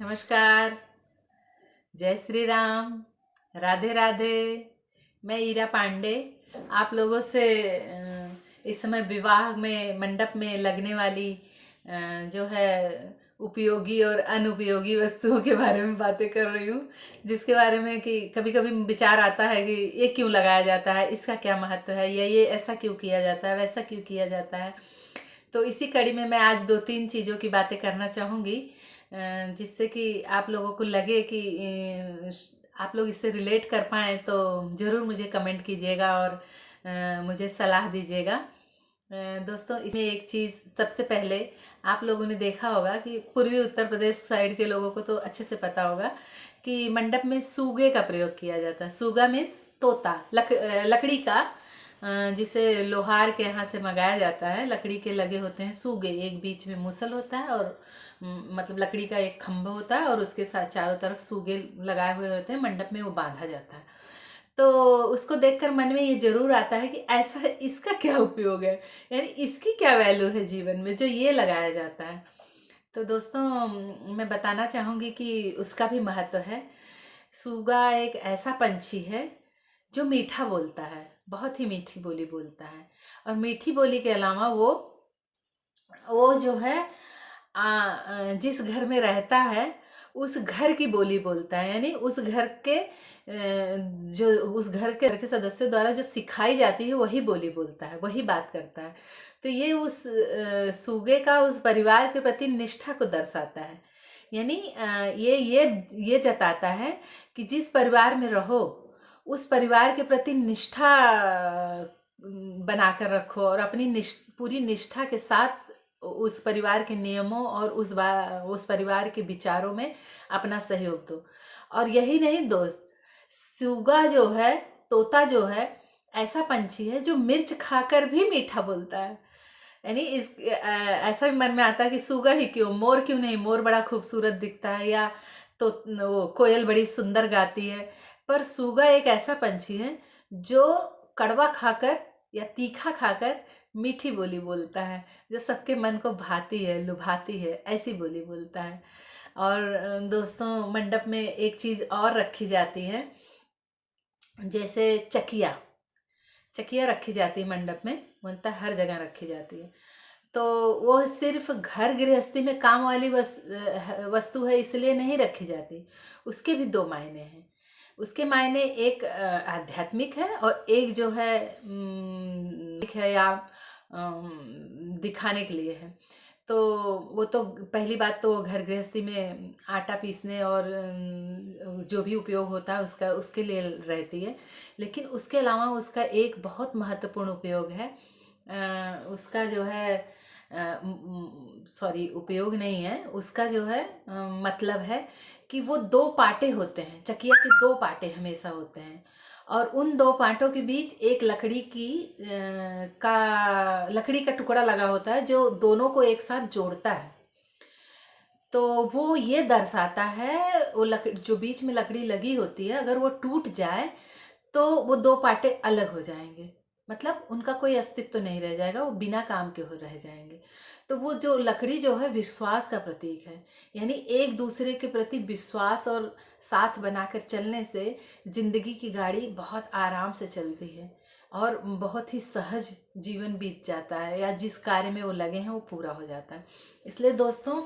नमस्कार। जय श्री राम। राधे राधे। मैं ईरा पांडे आप लोगों से इस समय विवाह में मंडप में लगने वाली जो है उपयोगी और अनुपयोगी वस्तुओं के बारे में बातें कर रही हूँ, जिसके बारे में कि कभी कभी विचार आता है कि ये क्यों लगाया जाता है, इसका क्या महत्व है, या ये ऐसा क्यों किया जाता है, वैसा क्यों किया जाता है। तो इसी कड़ी में मैं आज 2-3 चीज़ों की बातें करना चाहूँगी, जिससे कि आप लोगों को लगे कि आप लोग इससे रिलेट कर पाएँ तो ज़रूर मुझे कमेंट कीजिएगा और मुझे सलाह दीजिएगा। दोस्तों, इसमें एक चीज़ सबसे पहले आप लोगों ने देखा होगा कि पूर्वी उत्तर प्रदेश साइड के लोगों को तो अच्छे से पता होगा कि मंडप में सूगे का प्रयोग किया जाता है। सूगा मीन्स तोता, लकड़ी का, जिसे लोहार के यहाँ से मंगाया जाता है। लकड़ी के लगे होते हैं सूगे, एक बीच में मूसल होता है और मतलब लकड़ी का एक खम्भा होता है और उसके साथ चारों तरफ सूगे लगाए हुए होते हैं। मंडप में वो बांधा जाता है। तो उसको देखकर मन में ये जरूर आता है कि ऐसा है, इसका क्या उपयोग है, यानी इसकी क्या वैल्यू है जीवन में जो ये लगाया जाता है। तो दोस्तों, मैं बताना चाहूँगी कि उसका भी महत्व है। सूगा एक ऐसा पंछी है जो मीठा बोलता है, बहुत ही मीठी बोली बोलता है। और मीठी बोली के अलावा वो जो है जिस घर में रहता है उस घर की बोली बोलता है, यानी उस घर के जो उस घर के सदस्यों द्वारा जो सिखाई जाती है वही बोली बोलता है, वही बात करता है। तो ये उस सूगे का उस परिवार के प्रति निष्ठा को दर्शाता है। यानी ये जताता है कि जिस परिवार में रहो उस परिवार के प्रति निष्ठा बनाकर रखो और अपनी पूरी निष्ठा के साथ उस परिवार के नियमों और उस परिवार के विचारों में अपना सहयोग दो। और यही नहीं दोस्त, सूगा जो है, तोता जो है, ऐसा पंछी है जो मिर्च खाकर भी मीठा बोलता है। यानी ऐसा भी मन में आता है कि सूगा ही क्यों, मोर क्यों नहीं, मोर बड़ा खूबसूरत दिखता है, या तो वो कोयल बड़ी सुंदर गाती है। पर सूगा एक ऐसा पंछी है जो कड़वा खाकर या तीखा खाकर मीठी बोली बोलता है, जो सबके मन को भाती है, लुभाती है, ऐसी बोली बोलता है। और दोस्तों, मंडप में एक चीज़ और रखी जाती है, जैसे चकिया। चकिया रखी जाती है मंडप में, बोलता है हर जगह रखी जाती है। तो वो सिर्फ घर गृहस्थी में काम वाली वस्तु है इसलिए नहीं रखी जाती। उसके भी दो मायने हैं। उसके मायने एक आध्यात्मिक है और एक जो है या दिखाने के लिए है। तो वो तो पहली बात तो घर गृहस्थी में आटा पीसने और जो भी उपयोग होता है उसके लिए रहती है। लेकिन उसके अलावा उसका एक बहुत महत्वपूर्ण उपयोग है। उसका जो है सॉरी, उपयोग नहीं है उसका, जो है मतलब है कि वो दो पाटे होते हैं। चकिया के दो पाटे हमेशा होते हैं और उन दो पाटों के बीच एक लकड़ी का टुकड़ा लगा होता है जो दोनों को एक साथ जोड़ता है। तो वो ये दर्शाता है, वो जो बीच में लकड़ी लगी होती है, अगर वो टूट जाए तो वो दो पाटे अलग हो जाएंगे, मतलब उनका कोई अस्तित्व नहीं रह जाएगा, वो बिना काम के हो रह जाएंगे। तो वो जो लकड़ी जो है विश्वास का प्रतीक है। यानी एक दूसरे के प्रति विश्वास और साथ बनाकर चलने से जिंदगी की गाड़ी बहुत आराम से चलती है और बहुत ही सहज जीवन बीत जाता है, या जिस कार्य में वो लगे हैं वो पूरा हो जाता है। इसलिए दोस्तों,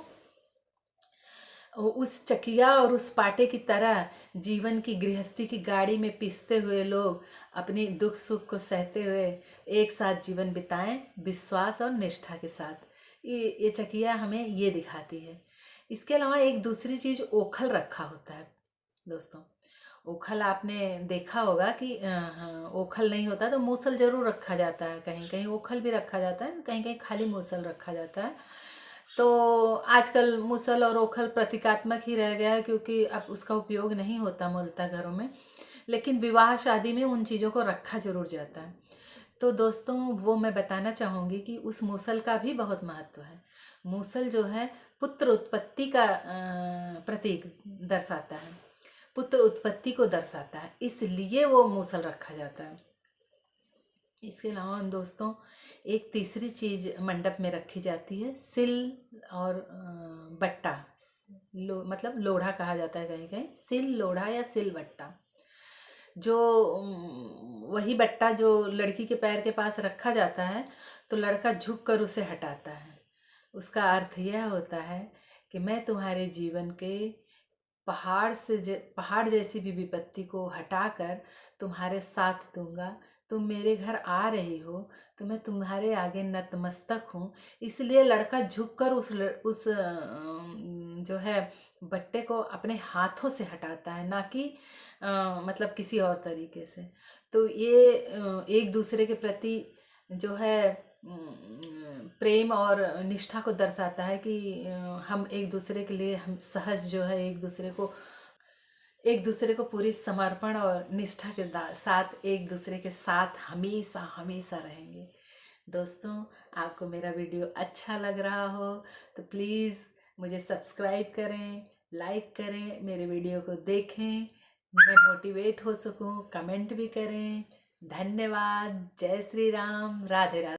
उस चकिया और उस पाटे की तरह जीवन की गृहस्थी की गाड़ी में पिसते हुए लोग अपनी दुख सुख को सहते हुए एक साथ जीवन बिताएं, विश्वास और निष्ठा के साथ। ये चकिया हमें ये दिखाती है। इसके अलावा एक दूसरी चीज ओखल रखा होता है दोस्तों। ओखल आपने देखा होगा कि ओखल नहीं होता तो मूसल जरूर रखा जाता है, कहीं कहीं ओखल भी रखा जाता है, कहीं कहीं खाली मूसल रखा जाता है। तो आजकल मूसल और ओखल प्रतीकात्मक ही रह गया है, क्योंकि अब उसका उपयोग नहीं होता मूलतः घरों में। लेकिन विवाह शादी में उन चीज़ों को रखा जरूर जाता है। तो दोस्तों, वो मैं बताना चाहूँगी कि उस मूसल का भी बहुत महत्व है। मूसल जो है पुत्र उत्पत्ति का प्रतीक दर्शाता है, पुत्र उत्पत्ति को दर्शाता है, इसलिए वो मूसल रखा जाता है। इसके अलावा दोस्तों, एक तीसरी चीज मंडप में रखी जाती है, सिल और बट्टा। मतलब लोढ़ा कहा जाता है कहीं कहीं, सिल लोढ़ा या सिल बट्टा। जो वही बट्टा जो लड़की के पैर के पास रखा जाता है तो लड़का झुक कर उसे हटाता है। उसका अर्थ यह होता है कि मैं तुम्हारे जीवन के पहाड़ जैसी भी विपत्ति को हटाकर तुम्हारे साथ दूंगा। तुम मेरे घर आ रही हो तो मैं तुम्हारे आगे नतमस्तक हूँ। इसलिए लड़का झुककर उस जो है बट्टे को अपने हाथों से हटाता है, ना कि मतलब किसी और तरीके से। तो ये एक दूसरे के प्रति जो है प्रेम और निष्ठा को दर्शाता है कि हम एक दूसरे के लिए हम सहज जो है एक दूसरे को पूरी समर्पण और निष्ठा के साथ एक दूसरे के साथ हमेशा हमेशा रहेंगे। दोस्तों, आपको मेरा वीडियो अच्छा लग रहा हो तो प्लीज़ मुझे सब्सक्राइब करें, लाइक करें, मेरे वीडियो को देखें, मैं मोटिवेट हो सकूं, कमेंट भी करें। धन्यवाद। जय श्री राम। राधे राधे।